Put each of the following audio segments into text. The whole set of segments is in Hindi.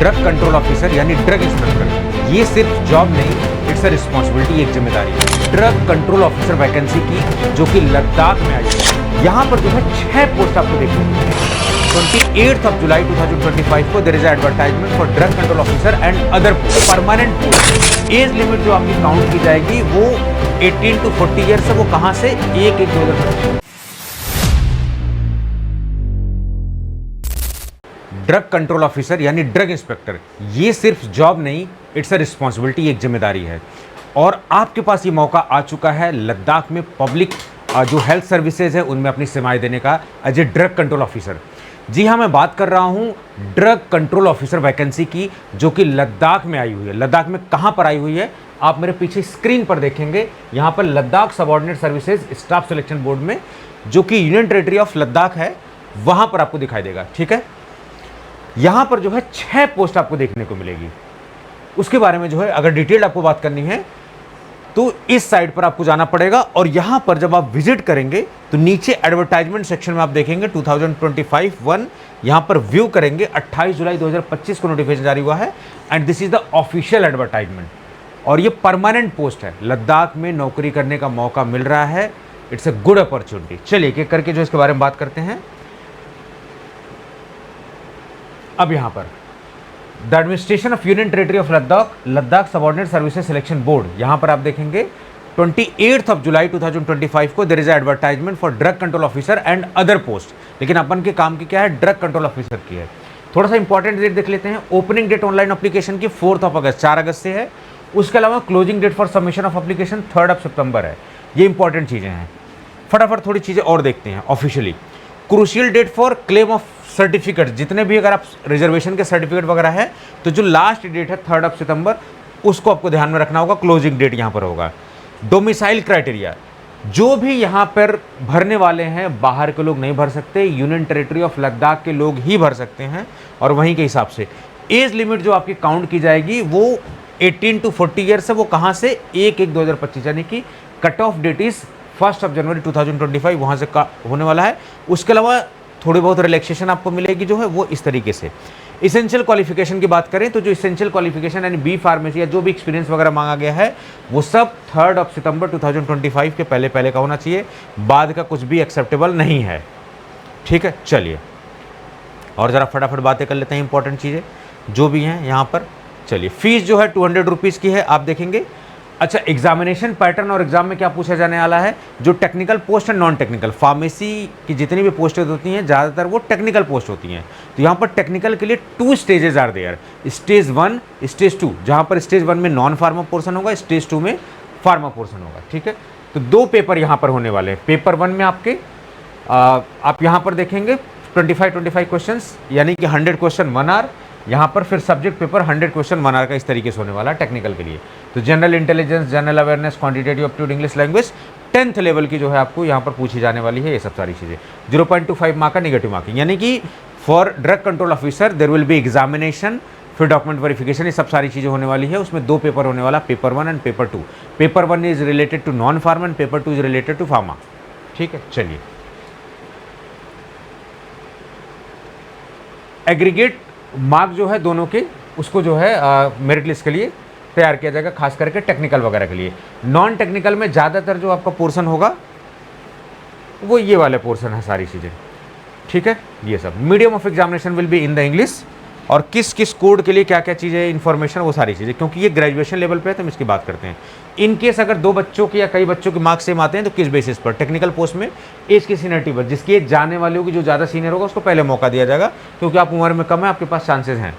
ड्रग कंट्रोल ऑफिसर यानी ड्रग इंस्पेक्टर, ये सिर्फ जॉब नहीं, इट्स अ रिस्पॉन्सिबिलिटी, एक जिम्मेदारी है। ड्रग कंट्रोल ऑफिसर वैकेंसी की जो कि लद्दाख में आई है। यहाँ पर जो है 6 पोस्ट आपको देखने को मिलेगी। 28 of July 2025 को there is advertisement for drug control officer and other permanent post. Age limit जो आपकी काउंट की जाएगी वो 18 to 40 ईयर्स है। वो कहां से? 1/1/2025। ड्रग कंट्रोल ऑफिसर यानी ड्रग इंस्पेक्टर, ये सिर्फ जॉब नहीं, इट्स अ रिस्पॉन्सिबिलिटी, एक जिम्मेदारी है। और आपके पास ये मौका आ चुका है लद्दाख में पब्लिक जो हेल्थ सर्विसेज है उनमें अपनी सेवाएं देने का as a drug control officer. जी हाँ, मैं बात कर रहा हूँ ड्रग कंट्रोल ऑफिसर वैकेंसी की जो कि लद्दाख में आई हुई है। लद्दाख में कहाँ पर आई हुई है? आप मेरे पीछे स्क्रीन पर देखेंगे, यहाँ पर Ladakh subordinate services staff selection board में, जो कि यूनियन टेरिटरी ऑफ लद्दाख है, वहाँ पर आपको दिखाई देगा। ठीक है, यहाँ पर जो है 6 पोस्ट आपको देखने को मिलेगी। उसके बारे में जो है अगर डिटेल आपको बात करनी है तो इस साइड पर आपको जाना पड़ेगा। और यहां पर जब आप विजिट करेंगे तो नीचे एडवर्टाइजमेंट सेक्शन में आप देखेंगे 2025-1, यहां पर व्यू करेंगे। 28 जुलाई 2025 को नोटिफिकेशन जारी हुआ है and this is the official advertisement. और ये परमानेंट पोस्ट है, लद्दाख में नौकरी करने का मौका मिल रहा है। It's a good opportunity. चलिए एक एक करके जो इसके बारे में बात करते हैं। अब यहां पर the administration of union territory of Ladakh, Ladakh subordinate services selection board, यहां पर आप देखेंगे 28 of July 2025 को there is advertisement for drug control officer and other post. लेकिन अपन के काम की क्या है? ड्रग कंट्रोल ऑफिसर की है। थोड़ा सा इंपॉर्टेंट डेट देख लेते हैं। ओपनिंग डेट ऑनलाइन एप्लीकेशन की 4 अगस्त, 4 अगस्त से है। उसके अलावा closing date for submission of application 3 सितंबर है। ये इंपॉर्टेंट चीजें हैं। फटाफट थोड़ी चीजें और देखते हैं। Officially crucial date for claim of certificate, जितने भी अगर आप रिजर्वेशन के सर्टिफिकेट वगैरह है तो जो लास्ट डेट है 3 सितंबर, उसको आपको ध्यान में रखना होगा। क्लोजिंग डेट यहां पर होगा। डोमिसाइल क्राइटेरिया, जो भी यहां पर भरने वाले हैं बाहर के लोग नहीं भर सकते, यूनियन टेरिटरी ऑफ लद्दाख के लोग ही भर सकते हैं। और वहीं के हिसाब से एज लिमिट जो आपकी काउंट की जाएगी वो 18 to 40 ईयर्स है। वो कहां से? 1/1/2025, यानी कि कट ऑफ डेट इज 1 जनवरी 2025, वहां से होने वाला है। उसके अलावा थोड़ी बहुत रिलैक्सेशन आपको मिलेगी जो है वो इस तरीके से। इसेंशियल क्वालिफिकेशन की बात करें तो जो इसेंशियल क्वालिफिकेशन यानी बी फार्मेसी या जो भी एक्सपीरियंस वगैरह मांगा गया है वो सब 3 सितंबर 2025 के पहले का होना चाहिए। बाद का कुछ भी एक्सेप्टेबल नहीं है। ठीक है, चलिए और ज़रा फटाफट बातें कर लेते हैं इंपॉर्टेंट चीज़ें जो भी हैं यहाँ पर। चलिए, फीस जो है 200 रुपीज़ की है, आप देखेंगे। अच्छा, एग्जामिनेशन पैटर्न और एग्जाम में क्या पूछा जाने वाला है? जो टेक्निकल पोस्ट है, नॉन टेक्निकल, फार्मेसी की जितनी भी पोस्टें होती हैं ज़्यादातर वो टेक्निकल पोस्ट होती हैं। तो यहाँ पर टेक्निकल के लिए 2 stages are there, stage 1, stage 2। जहाँ पर स्टेज 1 में नॉन फार्मा पोर्सन होगा, स्टेज 2 में फार्मा पोर्सन होगा। ठीक है, तो 2 पेपर यहाँ पर होने वाले हैं। पेपर 1 में आपके आप यहाँ पर देखेंगे 25 क्वेश्चन, यानी कि 100 क्वेश्चन 1 आवर। यहाँ पर फिर सब्जेक्ट पेपर 100 क्वेश्चन 1 आवर का इस तरीके से होने वाला है टेक्निकल के लिए। तो general intelligence, general awareness, quantitative aptitude, English language 10th level की जो है आपको यहाँ पर पूछी जाने वाली है। ये सब सारी चीज़ें 0.25 मार्क का नेगेटिव मार्किंग, यानी कि for drug control officer there will be examination, फिर डॉक्यूमेंट वेरिफिकेशन, ये सब सारी चीज़ें होने वाली है। उसमें 2 पेपर होने वाला, paper 1 and paper 2। Paper 1 is related to non pharma and paper 2 is related to pharma. ठीक है, चलिए एग्रीगेट मार्क जो है दोनों के, उसको जो है मेरिट लिस्ट के लिए तैयार किया जाएगा, खास करके टेक्निकल वगैरह के लिए। नॉन टेक्निकल में ज़्यादातर जो आपका पोर्शन होगा वो ये वाले पोर्शन है सारी चीज़ें। ठीक है, ये सब medium of examination will be in the English. और किस किस कोड के लिए क्या क्या चीज़ें, इन्फॉर्मेशन, वो सारी चीज़ें, क्योंकि ये ग्रेजुएशन लेवल पे है तो हम इसकी बात करते हैं। इन केस अगर 2 बच्चों के या कई बच्चों के मार्क्स सेम आते हैं तो किस बेसिस पर? टेक्निकल पोस्ट में एज की सीनियरिटी पर, जिसकी एज जाने वाले होगी, जो ज़्यादा सीनियर होगा उसको पहले मौका दिया जाएगा, क्योंकि आप उम्र में कम है, आपके पास चांसेस हैं।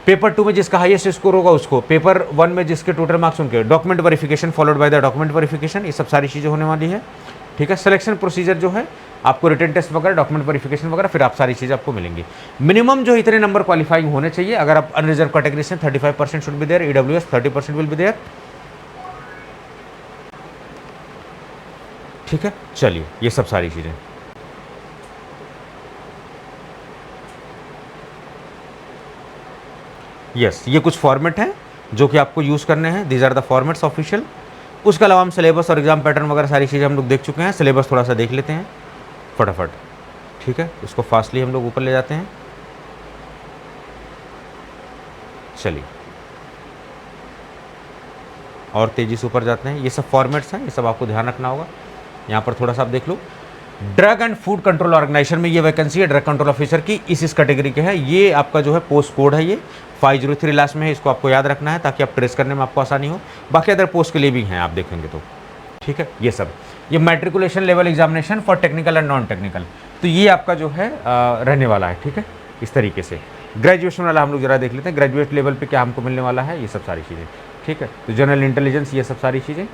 पेपर 2 में जिसका हाईएस्ट स्कोर होगा उसको, पेपर 1 में जिसके टोटल मार्क्स उनके, document verification followed by the document verification, ये सब सारी चीज़ें होने वाली है। ठीक है, सिलेक्शन प्रोसीजर जो है आपको रिटन टेस्ट वगैरह, डॉक्यूमेंट वेरिफिकेशन वगैरह, फिर आप सारी चीज़ें आपको मिलेंगी। मिनिमम जो इतने नंबर क्वालिफाइंग होने चाहिए। अगर आप अनरिजर्व कैटेगरी से 35% should be there, EWS 30% will be there. ठीक है, चलिए ये सब सारी चीज़ें। यस, ये कुछ फॉर्मेट हैं जो कि आपको यूज़ करने हैं। These are the formats official. उसके अलावा हम सिलेबस और एग्जाम पैटर्न वगैरह सारी चीज़ें हम लोग देख चुके हैं। सिलेबस थोड़ा सा देख लेते हैं फटाफट। ठीक है, इसको फास्टली हम लोग ऊपर ले जाते हैं। चलिए और तेज़ी से ऊपर जाते हैं। ये सब फॉर्मेट्स हैं, ये सब आपको ध्यान रखना होगा। यहाँ पर थोड़ा सा आप देख लो, drug and food control organization में ये वैकेंसी है ड्रग कंट्रोल ऑफिसर की, इस कैटेगरी के है। ये आपका जो है पोस्ट कोड है, ये 503 लास्ट में है, इसको आपको याद रखना है ताकि आप ट्रेस करने में आपको आसानी हो। बाकी अदर पोस्ट के लिए भी हैं आप देखेंगे तो, ठीक है। ये सब ये matriculation level examination for technical and non technical, तो ये आपका जो है रहने वाला है, ठीक है। इस तरीके से ग्रेजुएशन वाला हम लोग जरा देख लेते हैं, ग्रेजुएट लेवल पे क्या हमको मिलने वाला है, ये सब सारी चीज़ें, ठीक है। तो जनरल इंटेलिजेंस, ये सब सारी चीज़ें,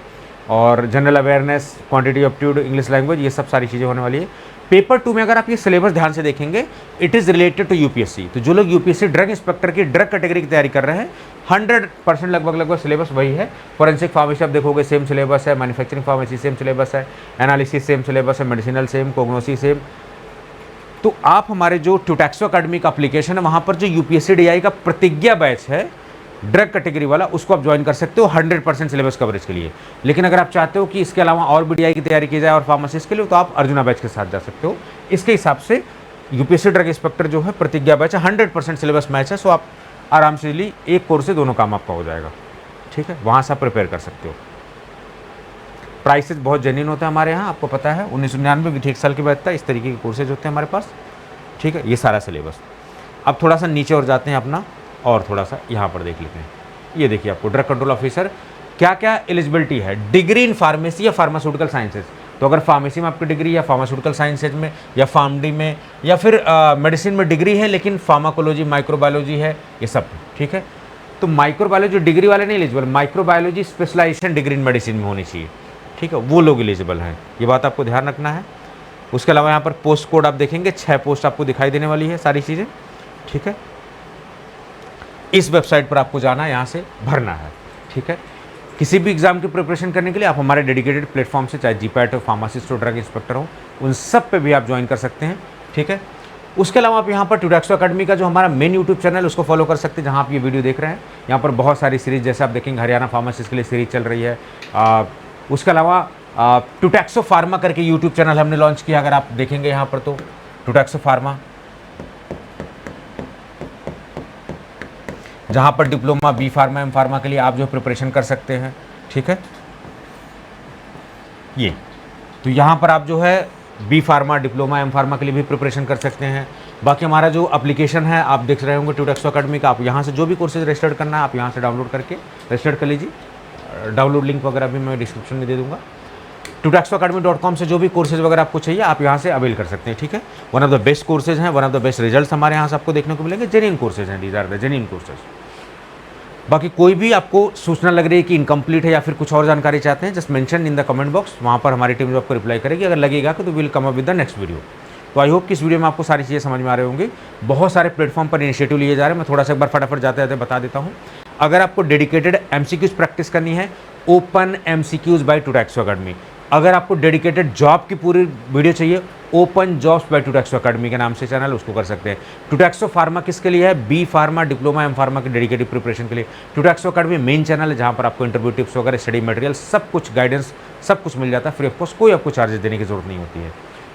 और general awareness, quantity aptitude, English language, ये सब सारी चीज़ें होने वाली है। पेपर 2 में अगर आप ये सिलेबस ध्यान से देखेंगे, it is related to UPSC. तो जो लोग यूपीएससी ड्रग इंस्पेक्टर की ड्रग कैटेगरी की तैयारी कर रहे हैं, 100% लगभग सिलेबस वही है। फॉरेंसिक फार्मेसी आप देखोगे सेम सिलेबस है, मैन्युफैक्चरिंग फार्मेसी सेम सिलेबस है, एनालिसिस सेम सिलेबस है, मेडिसिनल सेम, कोग्नोसी सेम। तो आप हमारे जो ट्यूटैक्सो अकेडमी का एप्लीकेशन है, वहाँ पर जो यूपीएससी डीआई का प्रतिज्ञा बैच है ड्रग कैटेगरी वाला, उसको आप ज्वाइन कर सकते हो 100% सिलेबस कवरेज के लिए। लेकिन अगर आप चाहते हो कि इसके अलावा और भी डीआई की तैयारी की जाए और फार्मासिस्ट के लिए, तो आप अर्जुना बैच के साथ जा सकते हो। इसके हिसाब से यूपीएससी ड्रग इंस्पेक्टर जो है प्रतिज्ञा बैच है, 100% सिलेबस मैच है। सो आप आराम से ली एक कोर्स से दोनों काम आपका हो जाएगा, ठीक है। वहाँ से आप प्रिपेयर कर सकते हो। प्राइसेस बहुत जेन्युइन होता है हमारे यहाँ, आपको पता है। 1999 विथ 1 साल की बैच था, इस तरीके के कोर्सेज होते हैं हमारे पास, ठीक है। ये सारा सिलेबस। अब थोड़ा सा नीचे और जाते हैं अपना, और थोड़ा सा यहाँ पर देख लेते हैं। ये देखिए आपको ड्रग कंट्रोल ऑफिसर क्या क्या एलिजिबिलिटी है। डिग्री इन फार्मेसी या फार्मास्यूटिकल साइंसेज, तो अगर फार्मेसी में आपकी डिग्री या फार्मास्यूटिकल साइंसेज में या फार्मडी में या फिर मेडिसिन में डिग्री है लेकिन फार्माकोलॉजी माइक्रोबायोलॉजी है, ये सब, ठीक है। तो माइक्रोबायोलॉजी डिग्री वाले नहीं eligible, microbiology specialisation degree in medicine में होनी चाहिए, ठीक है, वो लोग एलिजिबल हैं। ये बात आपको ध्यान रखना है। उसके अलावा यहाँ पर पोस्ट कोड आप देखेंगे, 6 पोस्ट आपको दिखाई देने वाली है, सारी चीज़ें, ठीक है। इस वेबसाइट पर आपको जाना है, यहाँ से भरना है, ठीक है। किसी भी एग्जाम की प्रिपरेशन करने के लिए आप हमारे डेडिकेटेड प्लेटफॉर्म से, चाहे जीपैट हो, फार्मासिस्ट हो, ड्रग इंस्पेक्टर हो, उन सब पे भी आप ज्वाइन कर सकते हैं, ठीक है। उसके अलावा आप यहाँ पर ट्यूटैक्सो अकेडमी का जो हमारा मेन यूट्यूब चैनल, उसको फॉलो कर सकते हैं, जहाँ आप ये वीडियो देख रहे हैं। यहाँ पर बहुत सारी सीरीज, जैसे आप देखेंगे हरियाणा फार्मासिस्ट के लिए सीरीज चल रही है। उसके अलावा ट्यूटैक्सो फार्मा करके यूट्यूब चैनल हमने लॉन्च किया, अगर आप देखेंगे यहाँ पर तो ट्यूटैक्सो फार्मा, जहाँ पर diploma, B pharma, M pharma के लिए आप जो प्रिपरेशन कर सकते हैं, ठीक है। ये तो यहाँ पर आप जो है B pharma, diploma, M pharma के लिए भी प्रिपरेशन कर सकते हैं। बाकी हमारा जो एप्लीकेशन है आप देख रहे होंगे ट्यूटैक्सो अकेडमी का, आप यहाँ से जो भी कोर्सेज रजिस्टर्ड करना है आप यहाँ से डाउनलोड करके रजिस्टर्ड कर लीजिए। डाउनलोड लिंक वगैरह भी मैं डिस्क्रिप्शन में दे दूँगा। tutexoacademy.com से जो भी कोर्सेज वगैरह आपको चाहिए आप यहाँ से अवेल कर सकते हैं, ठीक है। One of the best courses हैं, one of the best results हमारे यहाँ से आपको देखने को मिलेंगे। जेन्युइन कोर्सेज हैं, these are the genuine courses. बाकी कोई भी आपको सूचना लग रही है कि इनकम्प्लीट है या फिर कुछ और जानकारी चाहते हैं, just mention in the comment box, वहाँ पर हमारी टीम जो आपको रिप्लाई करेगी। अगर लगेगा तो will come up with the next video. तो आई होप कि इस वीडियो में आपको सारी चीज़ें समझ में आ रहे होंगे। बहुत सारे प्लेटफॉर्म पर इनिशिएटिव लिए जा रहे हैं, मैं थोड़ा सा एक बार फटाफट जाते जाते बता देता हूँ। अगर आपको डेडिकेटेड एमसीक्यूज प्रैक्टिस करनी है, ओपन एमसीक्यूज बाय ट्यूटैक्सो अकेडमी। अगर आपको डेडिकेटेड जॉब की पूरी वीडियो चाहिए, ओपन जॉब्स बाय ट्यूटैक्सो अकेडमी के नाम से चैनल, उसको कर सकते हैं। ट्यूटैक्सो फार्मा किसके लिए है? B pharma, diploma, M pharma की डेडिकेटेड प्रिपरेशन के लिए ट्यूटैक्सो अकेडमी मेन चैनल है, जहाँ पर आपको इंटरव्यू टिप्स वगैरह, स्टडी मटेरियल, सब कुछ गाइडेंस, सब कुछ मिल जाता है फ्री ऑफ कॉस्ट। कोई आपको चार्जेस देने की जरूरत नहीं होती है।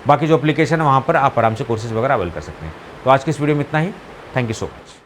बाकी जो एप्लीकेशन है वहाँ पर आप आराम से कोर्सेज वगैरह अवेल कर सकते हैं। तो आज की इस वीडियो में इतना ही। Thank you so much.